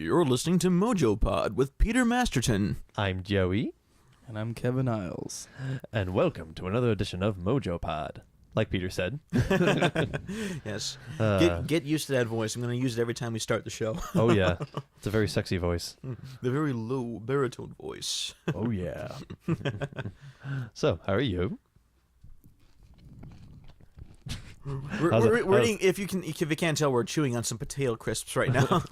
You're listening to MOJOPOD with Peter Masterton. I'm Joey. And I'm Kevin Isles. And welcome to another edition of MOJOPOD. Like Peter said. Yes. Get used to that voice. I'm going to use it every time we start the show. Oh, yeah. It's a very sexy voice. The very low baritone voice. Oh, yeah. So, how are you? We're eating, if you can't tell, we're chewing on some potato crisps right now.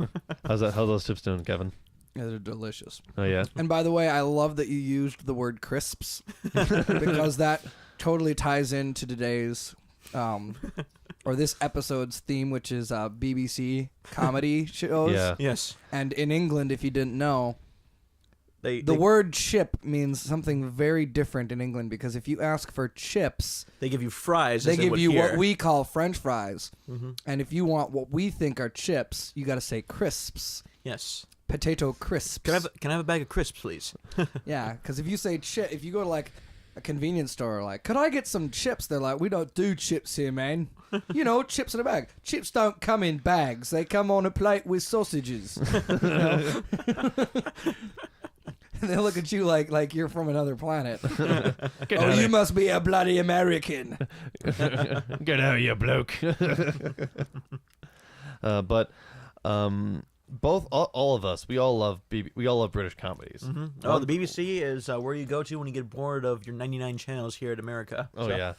How's those chips doing, Kevin? Yeah, they're delicious. Oh, yeah? And by the way, I love that you used the word crisps because that totally ties into today's or this episode's theme, which is BBC comedy shows. Yeah. Yes. And in England, if you didn't know, The word chip means something very different in England, because if you ask for chips, they give you fries. they as give would you here. what we call French fries. Mm-hmm. And if you want what we think are chips, you got to say crisps. Yes. Potato crisps. Can I have a bag of crisps, please? Yeah, because if you say chip, if you go to like a convenience store, like, could I get some chips? They're like, we don't do chips here, man. You know, chips in a bag. Chips don't come in bags. They come on a plate with sausages. You know? And they look at you like you're from another planet. Oh, you must be a bloody American. Get out, you bloke. But both all of us, we all love British comedies. Mm-hmm. Oh, the BBC is where you go to when you get bored of your 99 channels here in America. Oh, so. yeah.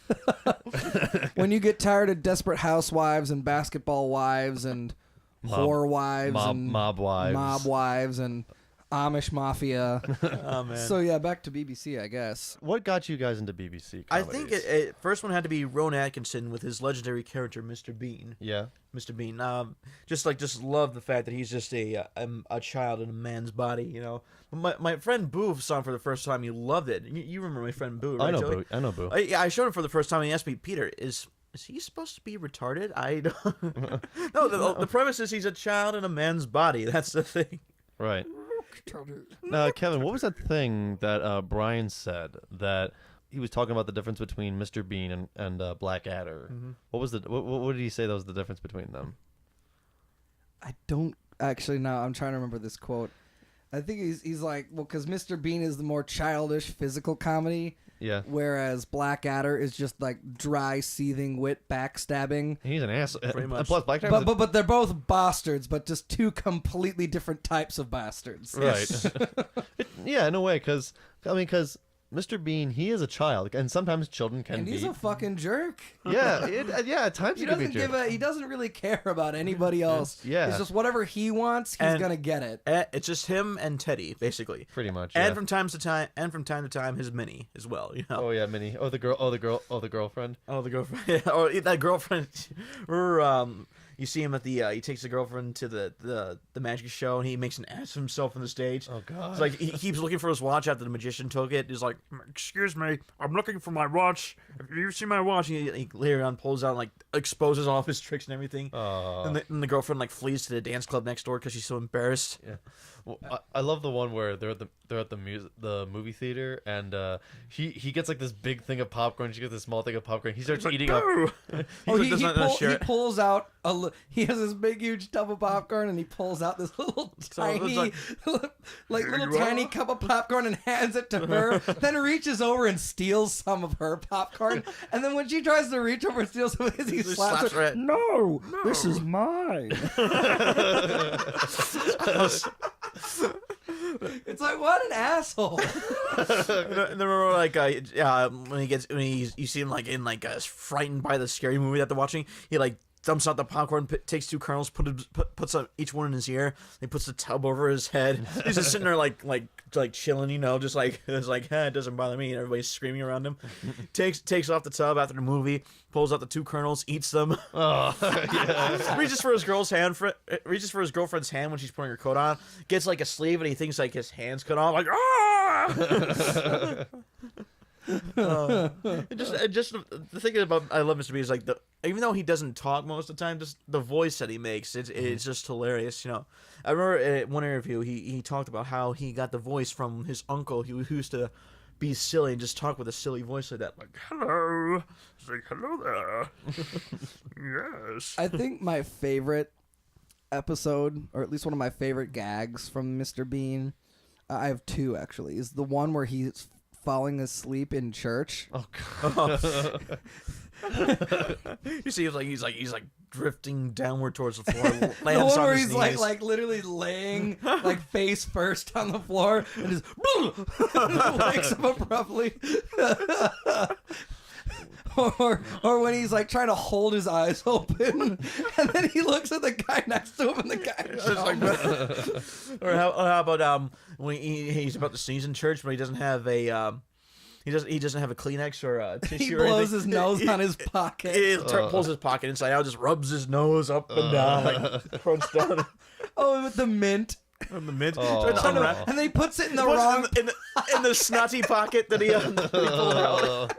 When you get tired of Desperate Housewives and Basketball Wives and Whore Wives and Mob wives and Amish Mafia. Oh, man. So, yeah, back to BBC, I guess. What got you guys into BBC comedies? I think it first one had to be Rowan Atkinson with his legendary character, Mr. Bean. Yeah. Mr. Bean. Just love the fact that he's just a child in a man's body. You know, my friend Boo saw him for the first time. He loved it. You remember my friend Boo, right? I know Joey? Boo. I know Boo. I showed him for the first time. And he asked me, Peter, is he supposed to be retarded? I don't. No, the premise is he's a child in a man's body. That's the thing. Right. Now, Kevin, what was that thing that Brian said that he was talking about the difference between Mr. Bean and Blackadder? Mm-hmm. What did he say that was the difference between them? I don't actually know. I'm trying to remember this quote. I think he's like, well, because Mr. Bean is the more childish physical comedy. Yeah. Whereas Blackadder is just like dry, seething wit, backstabbing. He's an ass. Pretty much. And plus, Blackadder. But they're both bastards, but just two completely different types of bastards. Right. Yeah, in a way, because Mr. Bean, he is a child, and sometimes children can And be. he's a fucking jerk. Yeah, at times He he can be a doesn't jerk. he doesn't really care about anybody else. Yeah. It's just whatever he wants, he's gonna get it. It's just him and Teddy, basically. Pretty much. And Yeah. from time to time, his Minnie as well. You know. Oh yeah, Minnie. Oh the girlfriend. Oh, the girlfriend. Yeah, or that girlfriend. Or you see him at the. He takes the girlfriend to the magic show, and he makes an ass of himself on the stage. Oh god. It's like he keeps looking for his watch after the magician took it. He's like, "Excuse me, I'm looking for my watch. Have you seen my watch?" And he later on pulls out and like exposes all of his tricks and everything. And the girlfriend like flees to the dance club next door because she's so embarrassed. Yeah. Well, I love the one where they're at the movie theater, and he gets like this big thing of popcorn. She gets this small thing of popcorn. He starts eating up. He pulls out he has this big huge tub of popcorn, and he pulls out this little tiny tiny cup of popcorn and hands it to her. Then reaches over and steals some of her popcorn, and then when she tries to reach over and steal some of his, he slaps her. No, this is mine. It's like, what an asshole. And then remember, like, you see him like in like frightened by the scary movie that they're watching. He like dumps out the popcorn, takes two kernels, puts each one in his ear. He puts the tub over his head. He's just sitting there like chilling, you know, just like it's like it doesn't bother me. And everybody's screaming around him. Takes off the tub after the movie, pulls out the two kernels, eats them. Oh yeah. reaches for his girlfriend's hand when she's putting her coat on. Gets like a sleeve, and he thinks like his hand's cut off. Like ah. Just the thing about I love Mr. B is like even though he doesn't talk most of the time, just the voice that he makes, it's just hilarious. You know, I remember at one interview he talked about how he got the voice from his uncle who used to be silly and just talk with a silly voice like that, like hello, it's like hello there, yes. I think my favorite episode, or at least one of my favorite gags from Mr. Bean, I have two actually, is the one where he's falling asleep in church. Oh God. You see, he's like drifting downward towards the floor. The Lands one on where his he's knees. like literally laying like face first on the floor and just wakes up abruptly. Or when he's like trying to hold his eyes open, and then he looks at the guy next to him, and the guy Or how about when he's about to sneeze in church, but he doesn't have a he doesn't have a Kleenex or a tissue. he or blows anything. his nose on his pocket. He pulls his pocket inside out, just rubs his nose up and down, like crunch down. Oh, with the mint. On the mint, And then he puts it in the wrong. in the snotty pocket that he pulled out.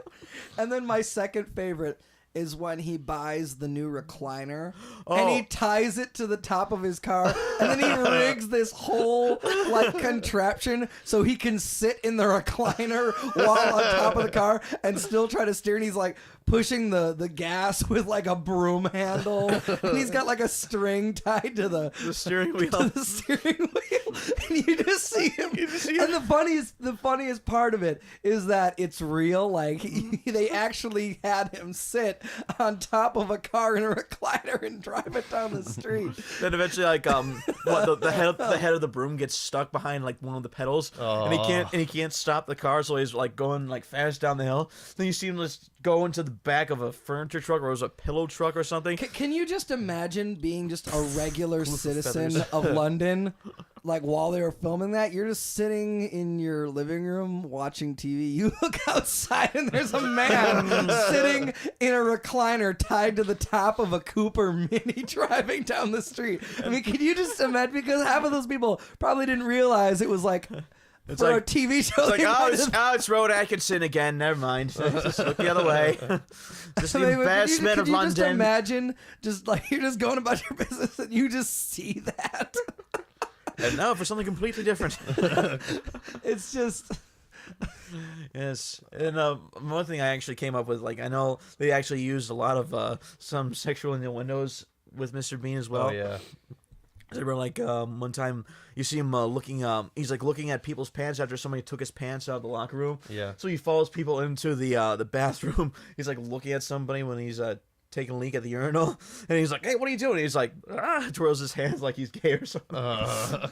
And then my second favorite is when he buys the new recliner and he ties it to the top of his car, and then he rigs this whole like contraption so he can sit in the recliner while on top of the car and still try to steer. And he's like pushing the gas with like a broom handle, and he's got like a string tied to the steering wheel. To the steering wheel, and you just see him. And the funniest part of it is that it's real. Like they actually had him sit on top of a car in a recliner and drive it down the street. Then eventually, like the head of the broom gets stuck behind like one of the pedals, and he can't stop the car, so he's like going like fast down the hill. Then you see him just go into the back of a furniture truck, or it was a pillow truck or something. Can you just imagine being just a regular citizen of London? Like while they were filming that, you're just sitting in your living room watching TV. You look outside and there's a man sitting in a recliner tied to the top of a Cooper Mini driving down the street. I mean, can you just imagine? Because half of those people probably didn't realize it was like It's for like, a TV show. It's like, it's Road Atkinson again. Never mind. Just look the other way. Just the embarrassment of London. Just imagine, just like you're just going about your business and you just see that. And now for something completely different. It's just... Yes. And one thing I actually came up with, like, I know they actually used a lot of some sexual innuendos with Mr. Bean as well. Oh, yeah. They were like, one time you see him looking, he's like looking at people's pants after somebody took his pants out of the locker room. Yeah. So he follows people into the bathroom. He's like looking at somebody when he's taking a leak at the urinal, and he's like, "Hey, what are you doing?" And he's like, twirls his hands like he's gay or something. I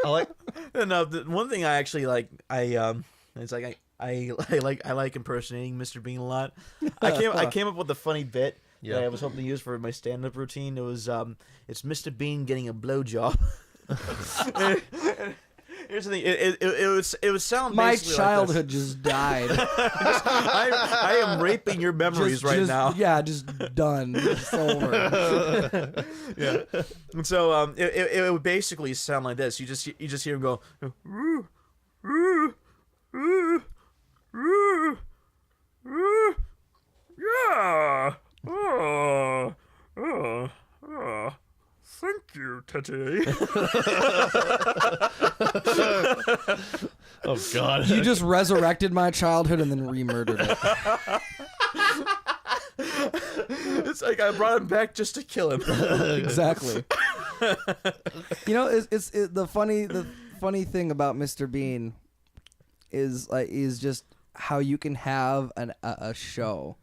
like. And the one thing I actually like, it's like I like impersonating Mr. Bean a lot. I came up with a funny bit that I was hoping to use for my stand-up routine. It was it's Mr. Bean getting a blowjob. Here's the thing. It would sound my basically childhood like this. just died. I am raping your memories right now. Yeah, just done. It's over. Yeah. And so it would basically sound like this. You just hear him go, "Roo, roo, roo, roo, roo, yeah, oh. Thank you, Teddy." Oh, God. You just resurrected my childhood and then re-murdered it. It's like I brought him back just to kill him. Exactly. You know, it's the funny thing about Mr. Bean is just how you can have a show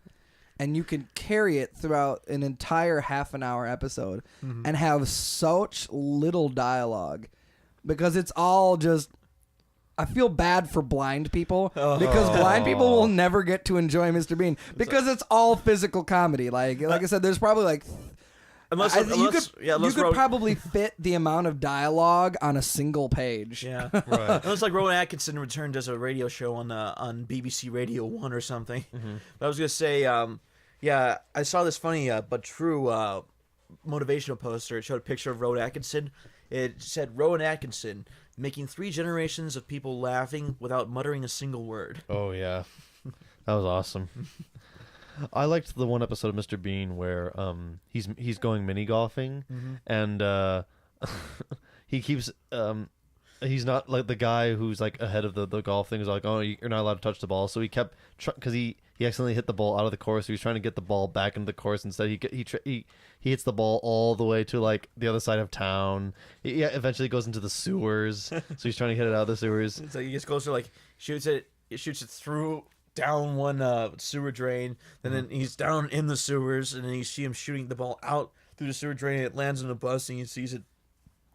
and you can carry it throughout an entire half-an-hour episode and have such little dialogue because it's all just... I feel bad for blind people because blind people will never get to enjoy Mr. Bean because it's all physical comedy. Like I said, there's probably like... you could probably fit the amount of dialogue on a single page. Yeah, right. It looks like Rowan Atkinson returned as a radio show on BBC Radio 1 or something. But I was gonna say, yeah, I saw this funny but true motivational poster. It showed a picture of Rowan Atkinson. It said Rowan Atkinson making 3 generations of people laughing without muttering a single word. Oh yeah, that was awesome. I liked the one episode of Mr. Bean where he's going mini golfing and he keeps he's not like the guy who's like ahead of the golf thing is like, oh, you're not allowed to touch the ball, so he kept because he he accidentally hit the ball out of the course. So he's trying to get the ball back into the course. Instead, he hits the ball all the way to like the other side of town. He eventually goes into the sewers. So he's trying to hit it out of the sewers. It's like he gets closer, like shoots it through down one sewer drain, and then he's down in the sewers, and then you see him shooting the ball out through the sewer drain. It lands on a bus, and he sees it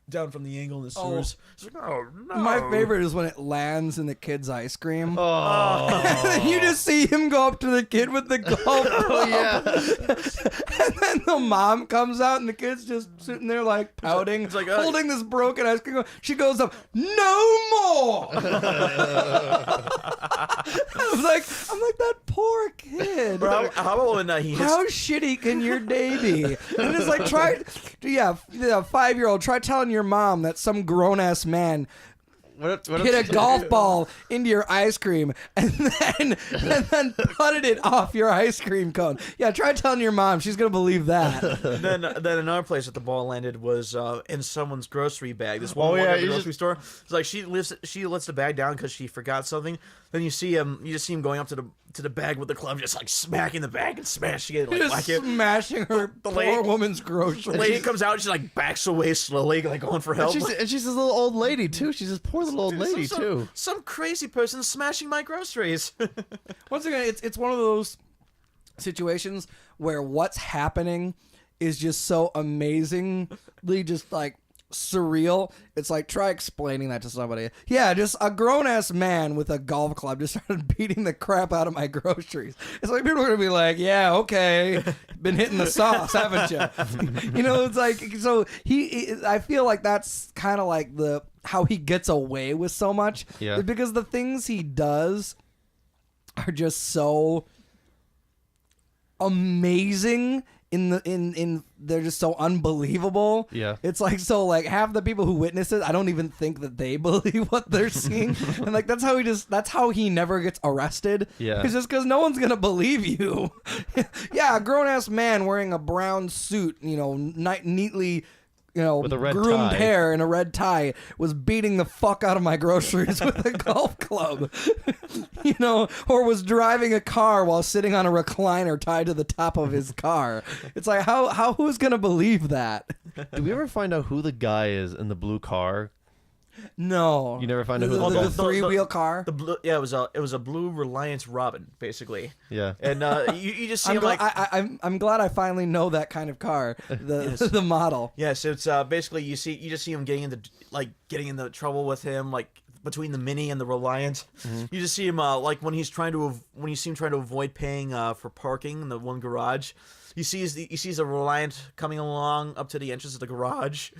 down from the angle in the sewers. It's like, oh no! My favorite is when it lands in the kid's ice cream. Oh, And then you just see him go up to the kid with the golf club. yeah. And then the mom comes out and the kid's just sitting there like pouting, It's like, holding this broken ice cream. She goes up, no more. I'm like that poor kid. Bro, how about when he hits? How shitty can your day be? And it's like, 5-year-old, try telling your mom that some grown-ass man What hit a golf ball into your ice cream and then putted it off your ice cream cone. Yeah, try telling your mom. She's going to believe that. then another place that the ball landed was in someone's grocery bag. This woman worked at the grocery store. It's like she lets the bag down because she forgot something. Then you just see him going up to the bag with the club, just like smacking the bag and smashing it, like Just smashing her poor woman's groceries. The lady comes out, and she like backs away slowly, like going for help. And she's this little old lady too. She's this poor little old lady too. Some crazy person smashing my groceries. Once again, it's one of those situations where what's happening is just so amazingly just like surreal. It's like, try explaining that to somebody. Yeah, just a grown-ass man with a golf club just started beating the crap out of my groceries. It's like people are gonna be like, yeah, okay, been hitting the sauce, haven't you? You know, it's like, so I feel like that's kind of like how he gets away with so much. Yeah. Because the things he does are just so amazing. They're just so unbelievable. Yeah. It's like, so like half the people who witness it, I don't even think that they believe what they're seeing. And like that's how he never gets arrested. Yeah. It's just because no one's gonna believe you. Yeah, a grown ass man wearing a brown suit, you know, neatly, you know, with a red groomed tie. hair and a red tie was beating the fuck out of my groceries with a golf club. You know, or was driving a car while sitting on a recliner tied to the top of his car. It's like, who's gonna believe that? Did we ever find out who the guy is in the blue car? No. You never find out who the three-wheel car? The blue, yeah, it was a blue Reliance Robin, basically. Yeah. And you just see him like. I'm glad I finally know that kind of car, the model. Yeah, so it's basically you just see him getting into trouble with him, like between the Mini and the Reliant. Mm-hmm. You just see him like when you see him trying to avoid paying for parking in the one garage. He sees a Reliant coming along up to the entrance of the garage,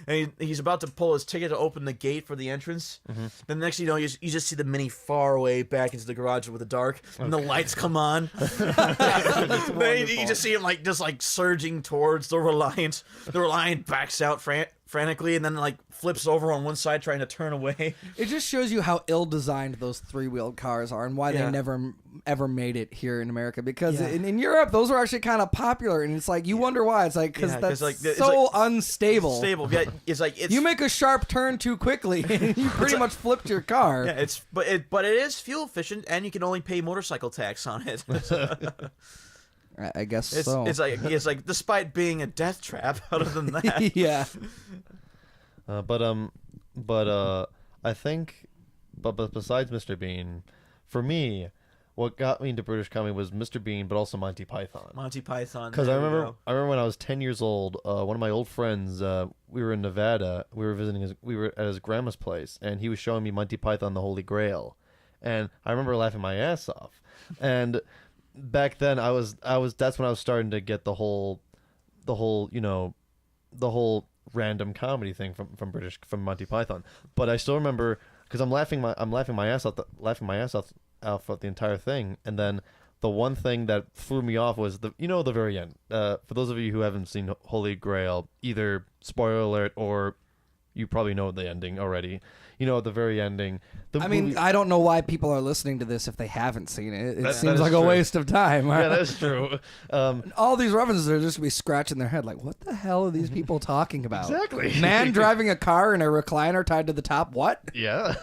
and he's about to pull his ticket to open the gate for the entrance. Mm-hmm. Then next thing you know, you just see the Mini far away back into the garage with the dark, and the lights come on. Then you just see him just surging towards the Reliant. The Reliant backs out frantically, and then like flips over on one side trying to turn away. It just shows you how ill-designed those three-wheeled cars are and why they never ever made it here in America. Because in Europe, those were actually kind of popular, and it's like you wonder why. It's like because that's so unstable. Stable, yeah. It's like you make a sharp turn too quickly, and you pretty much flipped your car. Yeah, but it is fuel efficient, and you can only pay motorcycle tax on it. I guess so. It's like despite being a death trap, other than that. Yeah. I think, but besides Mr. Bean, for me, what got me into British comedy was Mr. Bean, but also Monty Python. Monty Python. Because I remember when I was 10 years old, one of my old friends, we were in Nevada. We were at his grandma's place, and he was showing me Monty Python, the Holy Grail, and I remember laughing my ass off. And back then, that's when I was starting to get the whole random comedy thing from Monty Python. But I still remember because I'm laughing my ass off the entire thing, and then the one thing that threw me off was the very end. For those of you who haven't seen Holy Grail, either spoiler alert or you probably know the ending already. You know, at the very ending. I mean, I don't know why people are listening to this if they haven't seen it. It seems like true. a waste of time. Yeah, that's true. All these references are just going to be scratching their head like, what the hell are these people talking about? Exactly. Man driving a car in a recliner tied to the top. What? Yeah.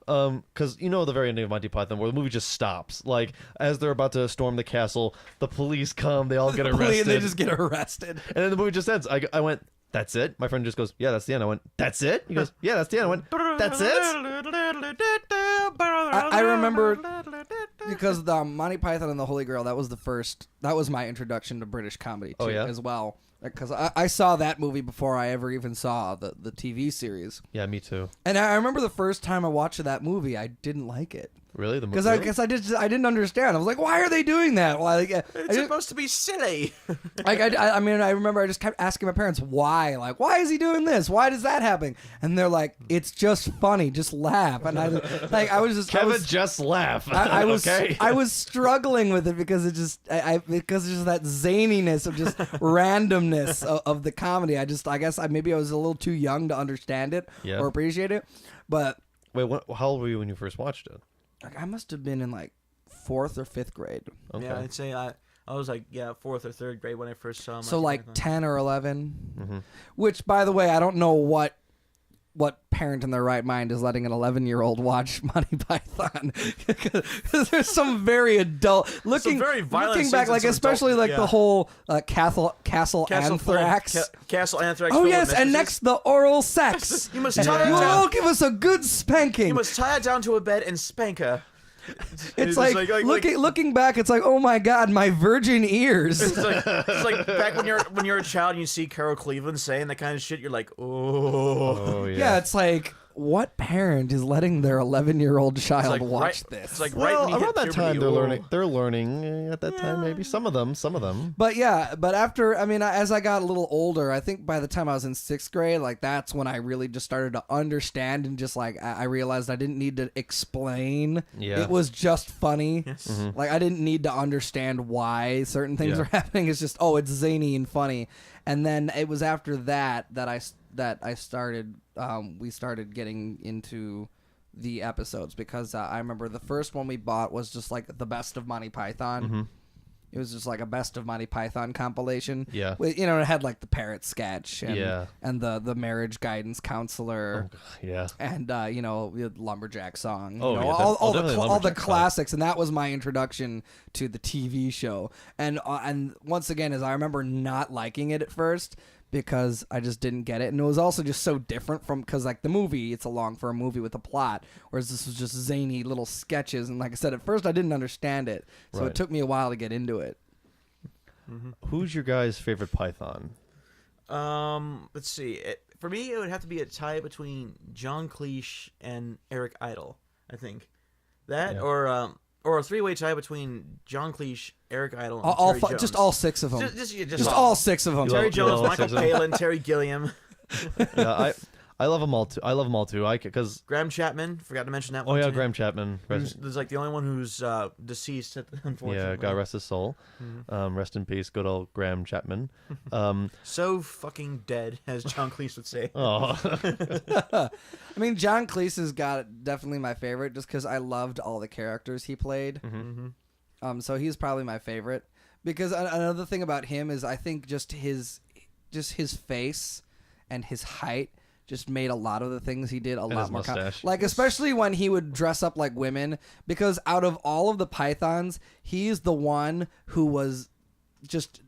Because you know the very ending of Monty Python where the movie just stops. Like, as they're about to storm the castle, the police come, they all get arrested. They just get arrested. And then the movie just ends. I went, that's it? My friend just goes, yeah, that's the end. I went, that's it? He goes, yeah, that's the end. I went, that's it? I remember because the Monty Python and the Holy Grail, that was my introduction to British comedy too, as well. Because I saw that movie before I ever even saw the TV series. Yeah, me too. And I remember the first time I watched that movie, I didn't like it. Really? Because I guess I didn't understand. I was like, why are they doing that? Well, it's supposed to be silly. I mean, I remember I just kept asking my parents why. Like, why is he doing this? Why does that happen? And they're like, it's just funny. Just laugh. And I was just Kevin, just laugh. I was okay. I was struggling with it because it just because it's just that zaniness of just randomness of the comedy. I guess maybe I was a little too young to understand it or appreciate it. But wait, how old were you when you first watched it? I must have been in like 4th or 5th grade. Okay. Yeah, I'd say I was like 4th or 3rd grade when I first saw him. So like 10 or 11, which by the way, I don't know what parent in their right mind is letting an 11-year-old watch Monty Python. Because there's some very adult looking back, like especially like the whole Castle Anthrax. Castle Anthrax. Oh yes, and next the oral sex. You must tie you will all give us a good spanking. You must tie her down to a bed and spank her. It's like looking back, it's like, oh my god, my virgin ears. It's like back when you're a child and you see Carol Cleveland saying that kind of shit, you're like, oh yeah. It's like, what parent is letting their 11-year-old child watch this? It's like around that time they're learning at that time, maybe some of them. But after, I mean, as I got a little older, I think by the time I was in 6th grade, like that's when I really just started to understand and just like I realized I didn't need to explain. Yeah. It was just funny. Yes. Mm-hmm. Like I didn't need to understand why certain things are happening. It's just it's zany and funny. And then it was after that I started we started getting into the episodes because I remember the first one we bought was just like the best of Monty Python. Mm-hmm. It was just like a best of Monty Python compilation. Yeah. You know, it had like the parrot sketch and, and the marriage guidance counselor. Oh, yeah. And, you know, the lumberjack song. Oh, you know, yeah, all the classics. And that was my introduction to the TV show. And once again, as I remember not liking it at first because I just didn't get it. And it was also just so different from, because like the movie, it's along for a movie with a plot, whereas this was just zany little sketches. And like I said, at first I didn't understand it. So it took me a while to get into it. Mm-hmm. Who's your guys' favorite Python? Let's see. For me, it would have to be a tie between John Cleese and Eric Idle, I think. That or a 3-way tie between John Cleese, Eric Idle, and Terry Jones. Just all 6 of them. Just all 6 of them. Terry Jones, Michael Palin, Terry Gilliam. Yeah, I love them all too. Because Graham Chapman, forgot to mention that one. Oh yeah, too. Graham Chapman. There's like the only one who's deceased, unfortunately. Yeah, God rest his soul. Mm-hmm. Rest in peace, good old Graham Chapman. So fucking dead, as John Cleese would say. Oh. I mean, John Cleese has got definitely my favorite, just because I loved all the characters he played. Mm-hmm. So he's probably my favorite. Because another thing about him is I think just his face and his height just made a lot of the things he did a lot more like, especially when he would dress up like women, because out of all of the Pythons, he's the one who was just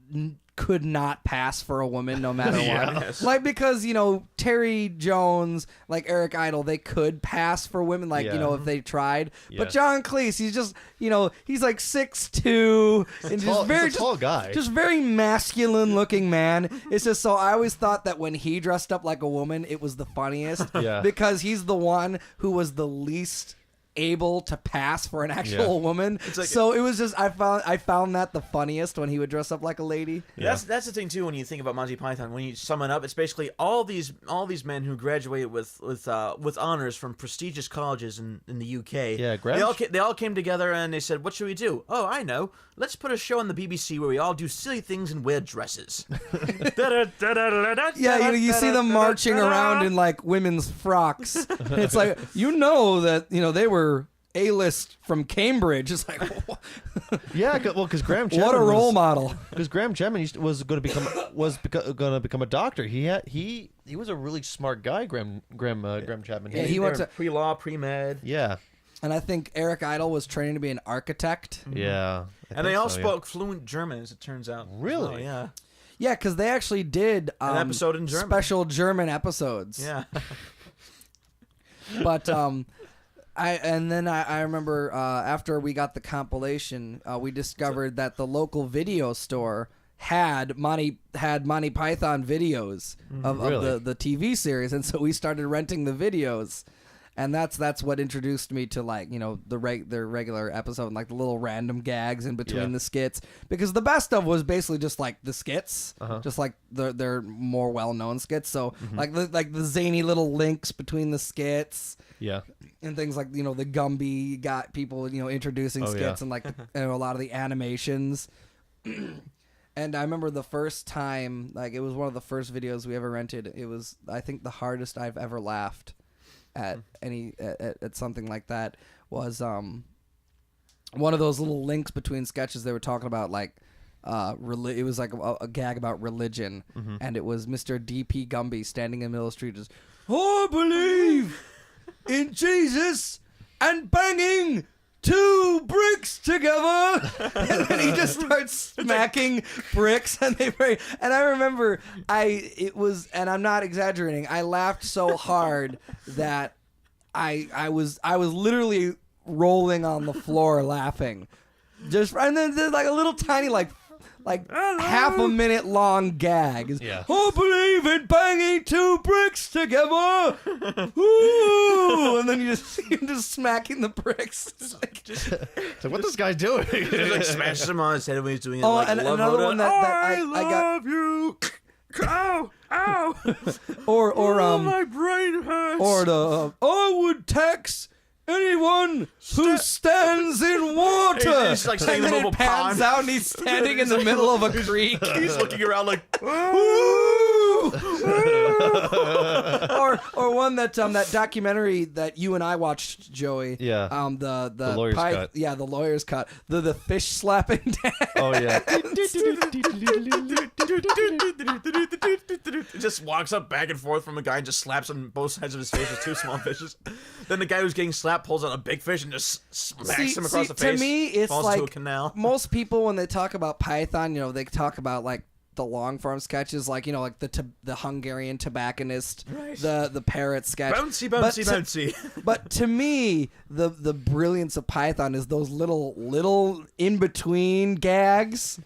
could not pass for a woman no matter what. Like, because, you know, Terry Jones, like Eric Idle, they could pass for women, like, you know, if they tried. But John Cleese, he's just, you know, he's like 6'2", and just tall guy. Just very masculine looking man. It's just, so I always thought that when he dressed up like a woman, it was the funniest. Because he's the one who was the least able to pass for an actual woman. Like, so it was just I found that the funniest when he would dress up like a lady. Yeah. That's the thing too when you think about Monty Python. When you sum it up, it's basically all these men who graduate with honors from prestigious colleges in the UK. Yeah, they all came together and they said, "What should we do? Oh, I know. Let's put a show on the BBC where we all do silly things and wear dresses." Yeah, you see them marching around in like women's frocks. It's like that they were A-list from Cambridge. It's like, yeah, well, because Graham Chapman what a role model. Because Graham Chapman was going to become a doctor. He was a really smart guy. Graham Chapman. Yeah, he went to pre-law, pre-med. Yeah. And I think Eric Idle was training to be an architect. Yeah. And they all spoke fluent German, as it turns out. Really? Oh, yeah. Yeah, because they actually did an episode in German. Special German episodes. Yeah. But I remember after we got the compilation, we discovered that the local video store had Monty Python videos of the TV series, and so we started renting the videos. And that's what introduced me to the regular episode and like the little random gags in between the skits, because the best of was basically just like the skits, just like their more well known skits. So like the zany little links between the skits, and things like the Gumby got people introducing skits and like a lot of the animations. And I remember the first time, like it was one of the first videos we ever rented. It was I think the hardest I've ever laughed at something like that was one of those little links between sketches. They were talking about like it was like a gag about religion, and it was Mr. D.P. Gumby standing in the middle of the street just, "I believe in Jesus and banging 2 bricks together," and then he just starts smacking bricks, and and I remember and I'm not exaggerating, I laughed so hard that I was literally rolling on the floor laughing, and then there's like a little tiny like half a minute long gag. Yeah. "I believe in banging 2 bricks together." Ooh, and then you're just smacking the bricks. It's like, so what this guy doing? Just like smashes him on his head when he's doing it. Oh, like and love another Oda. one that I love you. Ow, ow. or my brain hurts. or the I would tax anyone who stands in water. He's like standing and in the middle then of it a pans pond. out and he's standing in the middle of a creek. He's looking around like, or one that documentary that you and I watched, Joey. Yeah. The lawyer's cut. Yeah, the lawyer's cut. The fish slapping dance. Oh yeah. He just walks up back and forth from a guy and just slaps on both sides of his face with 2 small fishes. Then the guy who's getting slapped pulls out a big fish and just smacks him across the face. To me, it's falls like into a canal. Most people when they talk about Python, they talk about like the long form sketches, like like the Hungarian tobacconist, right. the parrot sketch, bouncy. But to me, the brilliance of Python is those little in between gags,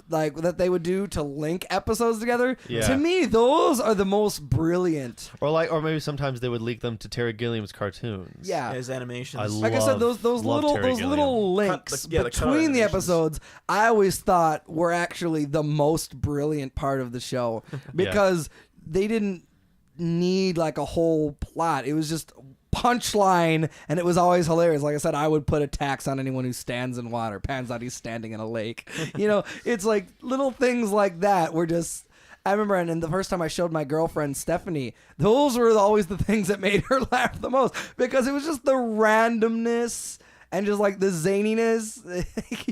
like that they would do to link episodes together. Yeah. To me, those are the most brilliant. Or maybe sometimes they would leak them to Terry Gilliam's cartoons. Yeah, his animations. Like I said, those little links between the episodes, I always thought were actually the most brilliant part of the show, because they didn't need like a whole plot. It was just punchline, and it was always hilarious. Like I said, I would put a tax on anyone who stands in water. Pans out he's standing in a lake. It's like little things like that were just. I remember, and the first time I showed my girlfriend Stephanie, those were always the things that made her laugh the most, because it was just the randomness and just like the zaniness.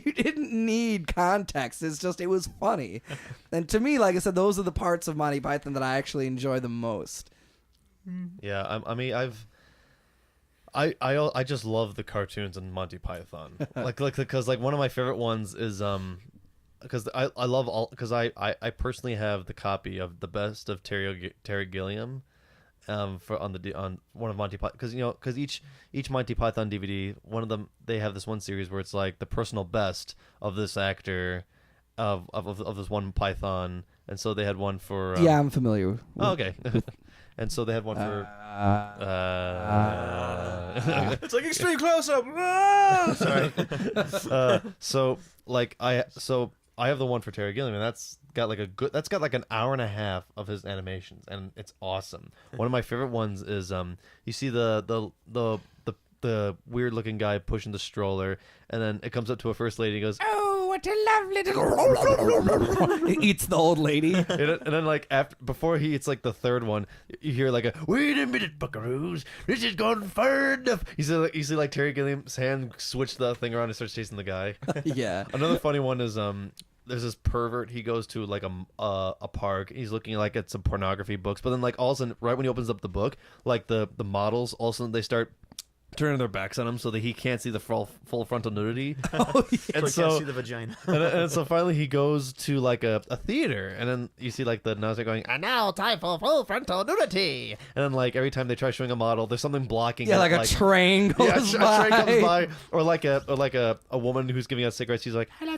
You didn't need context. It was funny. And to me, like I said, those are the parts of Monty Python that I actually enjoy the most. Yeah, I mean, I just love the cartoons in Monty Python. because one of my favorite ones is because I love all, because I personally have the copy of the best of Terry Gilliam on one of Monty Python, because each Monty Python DVD, one of them, they have this one series where it's like the personal best of this actor of this one Python, and so they had one for I'm familiar with okay. And so they had one for It's like extreme close up. Ah! Sorry. So I have the one for Terry Gilliam, and that's got like an hour and a half of his animations, and it's awesome. One of my favorite ones is you see the weird looking guy pushing the stroller, and then it comes up to a first lady and goes, "Oh, what a lovely little." He eats the old lady, and then like before he eats like the third one, you hear like a "Wait a minute, buckaroos, this has gone far enough." You see like Terry Gilliam's hand switch the thing around and starts chasing the guy. Yeah. Another funny one is there's this pervert. He goes to like a park. He's looking like at some pornography books, but then like all of a sudden, right when he opens up the book, like the models, all of a sudden they start turning their backs on him so that he can't see the full frontal nudity. Oh, yeah. And so he can't see the vagina. and so finally he goes to like a theater, and then you see like the announcer going, "And now time for full frontal nudity." And then like every time they try showing a model, there's something blocking. Yeah, it, like a train goes a by. train comes by, or like a woman who's giving out cigarettes. She's like, "Hello,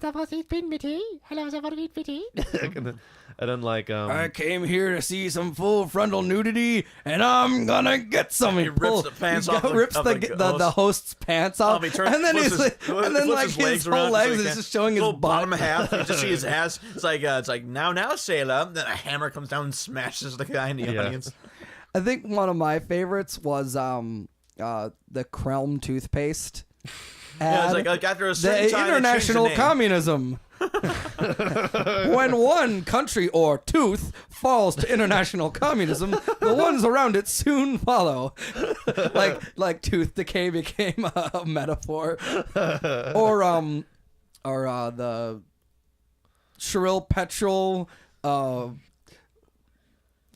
and then like I came here to see some full frontal nudity, and I'm gonna get some. He rips the pants off. Rips the host's pants off, and then his whole legs is just showing his bottom half. You just see his ass. It's like now sailor. Then a hammer comes down and smashes the guy in the audience. I think one of my favorites was the Krelm toothpaste. Yeah, it's like after a certain time, international communism. When one country or tooth falls to international communism, the ones around it soon follow. like tooth decay became a metaphor, or the shrill petrol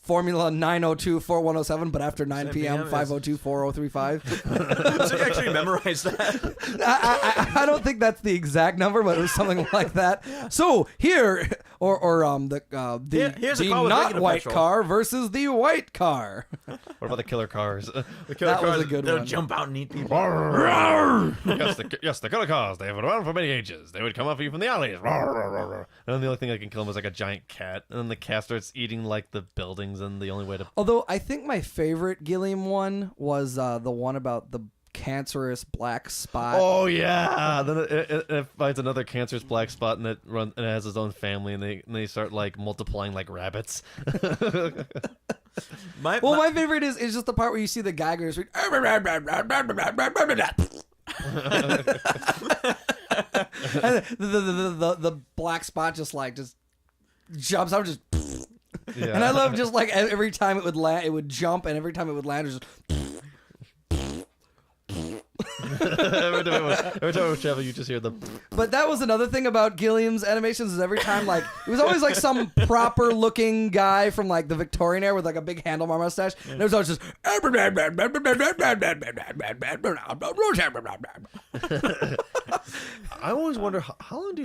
Formula 902-4107, but after 9 p.m. 502-4035. So you actually memorized that? I don't think that's the exact number, but it was something like that. So here, the not white car versus the white car. What about the killer cars? The killer cars, was a good they'll one. jump out and eat people. yes, the killer cars. They have been around for many ages. They would come up for you from the alleys. And then the only thing that can kill them is like a giant cat, and then the cat starts eating like the buildings. And the only way to... Although I think my favorite Gilliam one was the one about the cancerous black spot. Oh yeah, then it finds another cancerous black spot, and it has its own family, and they start like multiplying like rabbits. My favorite is just the part where you see the guy goes. the black spot just jumps out just. Yeah. And I love just like every time it would land, it would jump, and every time it would land, it was just. every time it would travel, you just hear the. But that was another thing about Gilliam's animations is every time like it was always like some proper looking guy from like the Victorian era with like a big handlebar mustache, and it was always just. I always wonder how long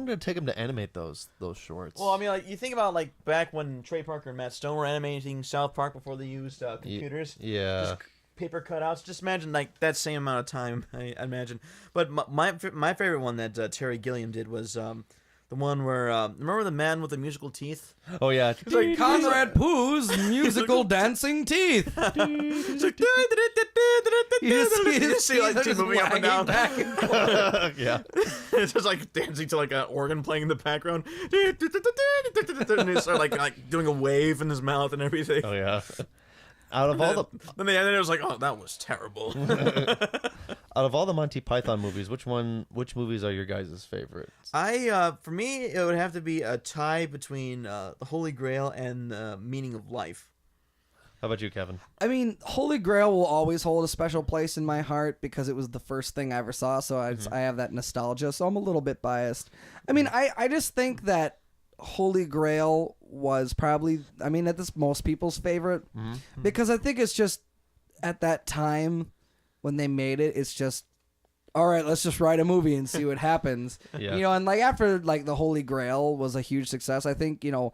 did it take him to animate those shorts? Well, I mean, like you think about like back when Trey Parker and Matt Stone were animating South Park before they used computers. Yeah. Just paper cutouts. Just imagine like that same amount of time. I imagine. But my favorite one that Terry Gilliam did was the one where remember the man with the musical teeth? Oh yeah, it's like Conrad Pooh's musical dancing teeth. You just see like two moving up and down. Yeah, it's just like dancing to like an organ playing in the background, and they start like doing a wave in his mouth and everything. Oh yeah. Out of all the, then the end, it was like, oh, that was terrible. Out of all the Monty Python movies, which movies are your guys' favorites? For me, it would have to be a tie between the Holy Grail and Meaning of Life. How about you, Kevin? I mean, Holy Grail will always hold a special place in my heart because it was the first thing I ever saw, so I have that nostalgia. So I'm a little bit biased. I mean, I just think that Holy Grail was probably, I mean, that's most people's favorite because I think it's just at that time when they made it, it's just, all right, let's just write a movie and see what happens. Yeah. You know, and like after like the Holy Grail was a huge success, I think, you know,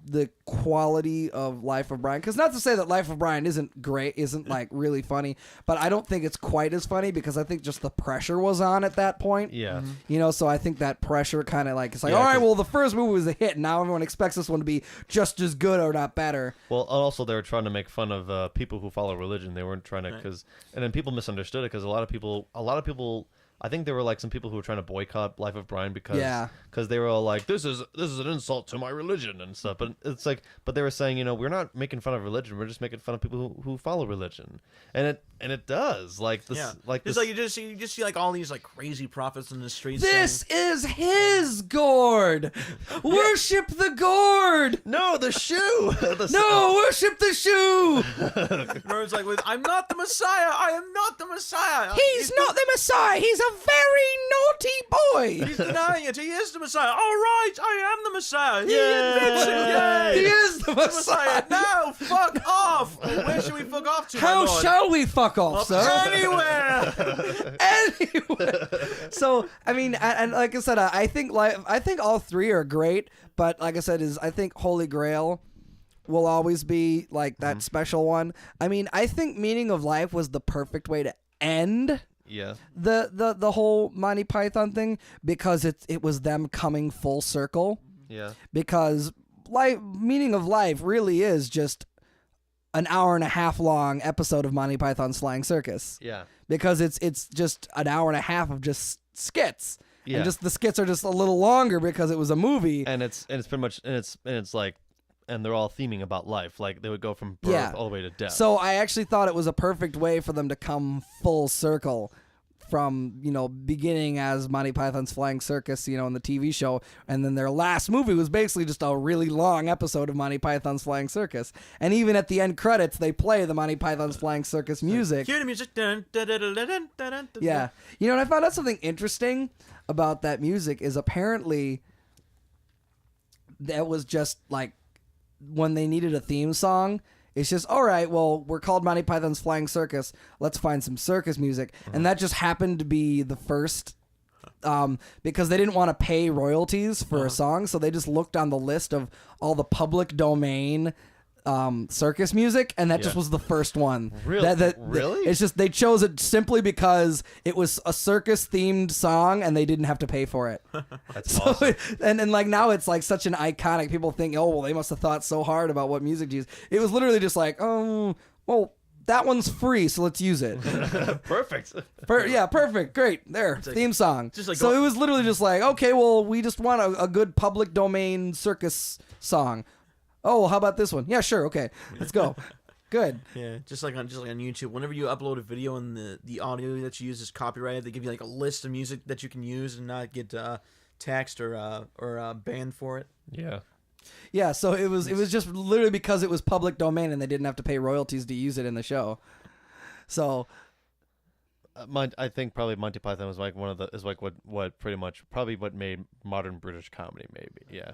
the quality of Life of Brian. Because not to say that Life of Brian isn't great, isn't like really funny, but I don't think it's quite as funny because I think just the pressure was on at that point. Yeah. You know, so I think that pressure kind of like, it's like, all right, well, the first movie was a hit, and now everyone expects this one to be just as good or not better. Well, also they were trying to make fun of people who follow religion. They weren't trying to, and then people misunderstood it because a lot of people. I think there were like some people who were trying to boycott Life of Brian because they were all like, this is an insult to my religion and stuff. But it's like, but they were saying, you know, we're not making fun of religion, we're just making fun of people who follow religion, and it does like this, it's like you just see like all these like crazy prophets in the streets. This is his gourd. Worship the gourd. No, the shoe. Worship the shoe. Where it's like, I'm not the Messiah. I am not the Messiah. He's not the Messiah. He's a very naughty boy. He's denying it. He is the Messiah. All right, I am the Messiah. He admits it. Yay. He is the Messiah. Now, fuck off. Where should we fuck off to? How shall we fuck off, sir? Anywhere. Anywhere. So, I mean, and like I said, I think all three are great, but like I said, I think Holy Grail will always be like that special one. I mean, I think Meaning of Life was the perfect way to end the whole Monty Python thing, because it was them coming full circle. Yeah. Because Meaning of Life really is just an hour and a half long episode of Monty Python's Flying Circus. Yeah. Because it's just an hour and a half of just skits. Yeah. And just the skits are just a little longer because it was a movie. And it's pretty much it's like, and they're all theming about life. Like they would go from birth all the way to death. So I actually thought it was a perfect way for them to come full circle from, you know, beginning as Monty Python's Flying Circus, you know, in the TV show, and then their last movie was basically just a really long episode of Monty Python's Flying Circus. And even at the end credits, they play the Monty Python's Flying Circus music. Cue the music. Yeah. You know, and I found out something interesting about that music is apparently that was just like when they needed a theme song, it's just, all right, well, we're called Monty Python's Flying Circus. Let's find some circus music. And that just happened to be the first, because they didn't want to pay royalties for a song. So they just looked on the list of all the public domain circus music, and that just was the first one. Really? Really? It's just they chose it simply because it was a circus themed song, and they didn't have to pay for it. That's awesome. And like now it's like such an iconic. People think, oh well, they must have thought so hard about what music to use. It was literally just like, oh well, that one's free, so let's use it. Perfect. Yeah, perfect, great. There, theme song. Just like so it was literally just like, okay, well, we just want a good public domain circus song. Oh, well, how about this one? Yeah, sure. Okay, let's go. Good. Yeah, just like on YouTube, whenever you upload a video and the audio that you use is copyrighted, they give you like a list of music that you can use and not get taxed or banned for it. Yeah. Yeah. So it was just literally because it was public domain and they didn't have to pay royalties to use it in the show. So. I think probably Monty Python was like what pretty much probably what made modern British comedy, maybe. Yeah.